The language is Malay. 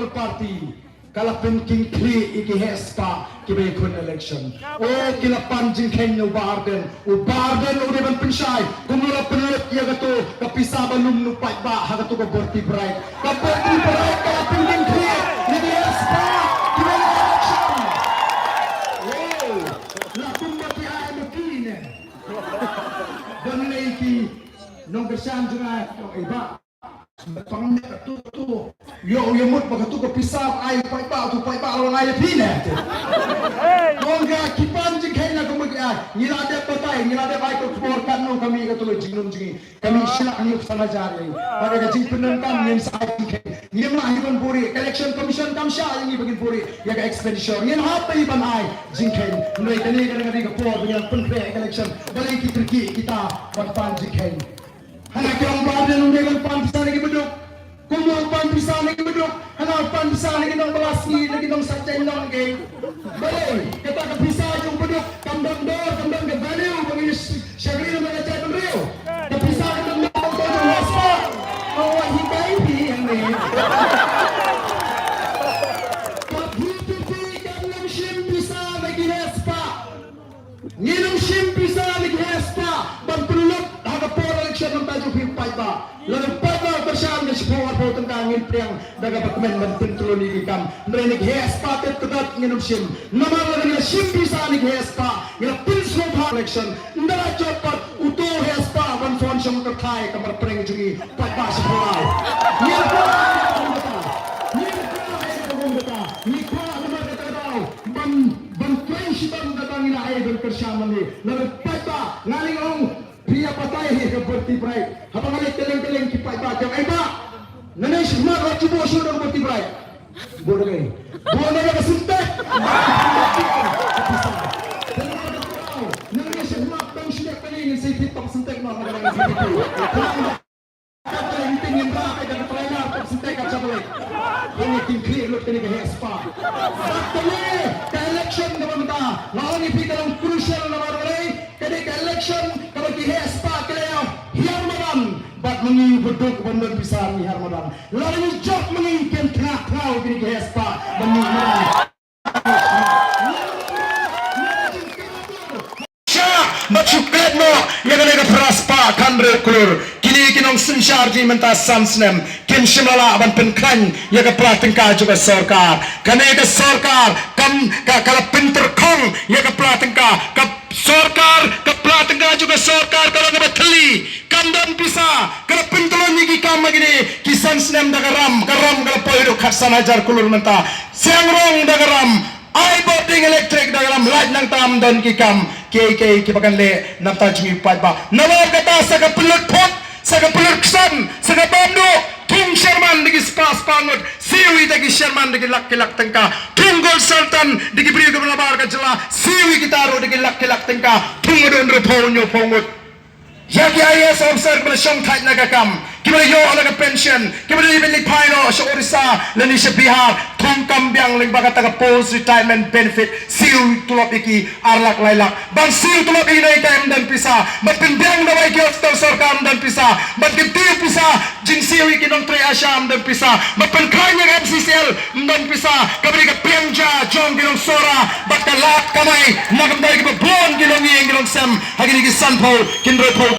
People Party kalapin king kli iki hespa kibe kun election o kilapan jing kenyo barden o deban pinsay kumula penulut ya gato kapisa balum nu pai ba hagato ko borti bright kalapin king kli iki hespa kibe election o la tumba pi ay mukine don leiki nong gersan juga iba Pangnya tu yo mut bagatu ko pisau ay pai ba lawan ay pine nongga kipan jing khaina ko magi ngilade patai ngilade bai ko for kan no kami ka tulo jinum jingi kami sila ni sana jari pada ka jing penonton nim sa ngim la hiban puri election commission kam sha ini bagin puri ya ka expedition ngin ha pai ban ay jing khain noi kani ka for bagin pentre election balik kita pan jing khain Anak yang badan undangan pan bisa lagi beduk, kumul pan bisa lagi beduk, anak pan bisa lagi nong belasi lagi nong sajen nong geng. Baik, kita ke bisa jung beduk, kandang ke value bagi syagri nama cai penriu. Ke bisa kandang dor jung waspa, awak hikai di yang ni. Hidupi kandang sim bisa lagi waspa, nginum sim bisa lagi waspa, bantulut. Election tajuk hipai ba lalu pada bersama dengan sebuah bau tentang yang daga dokumen penting telur ni kam mereka hespa tetap nginum sim nama lagi sim bisa ni hespa yang pilslo election ndara cepat utuh hespa ban fon som terkai kamar pereng jungi pada sebuah ni nama kata tahu ban prinsipal datang ina air bersama ni lalu pada ngaling ong Pria patai ke berti bright. Apa kali teleng kipai baca ba. Nanai semua racu bos sudah berti bright. Bodoh ni. Bodoh ni kesuntek. Nanai semua tang sudah kali ini saya fitong suntek mah orang yang itu. Kata yang tinggi berapa dan trainer tak suntek kaca boleh. Ini tim clear look kini ke hespa. Sakale ke election naman ta. Lawan ipi dalam crucial naman boleh. Kini ke election bagi hespa keleo hiar madam bat mengi beduk bandar bisa ni hiar madam lalu jok mengi ken tengah kau gini ke hespa mengi syah macuket mo yang ada praspa kandre kulur kini kinong sinsharji mentas samsnem kin shimlala aban penkran ya ke pratengka juga sorkar kane ke sorkar kam kala pinter kong ya ke pratengka ke sorkar ke pratengka juga sorkar kalau ke bateli kandan bisa kalau pentolon ni kam magini kisan snem dagaram karam kalau poido khasan hajar kulur menta siangrong dagaram ai boarding electric dagaram light nang tam don kikam ke kibakan le napta jungi patba nawar kata saka pelut pot saka pelut kesan saka bandu tung Sherman digi spas pangut siwi dagi Sherman digi lak tengka tunggol sultan digi beri kebenabar ka jela siwi kitaro digi lak tengka tungudun reponyo pongut yaki IAS officer bela syong thait nagakam kibali yo alaga pension kibali bilik paino sa Orissa lani sa Bihar thong kambyang ling baga taga post retirement benefit siu tulop iki arlak lailak bang siu tulop iki na item dan pisa bat pindyang na waikyo sa sorkam dan pisa bat gitiyo pisa jing siu iki nong tre asyam dan pisa bat pankanya ka MCCL dan pisa kabali ka piangja jong ginong sora bat ka lat kamay nakamday ka bon ginong iyeng ginong sem hagini ki sanpo kindro po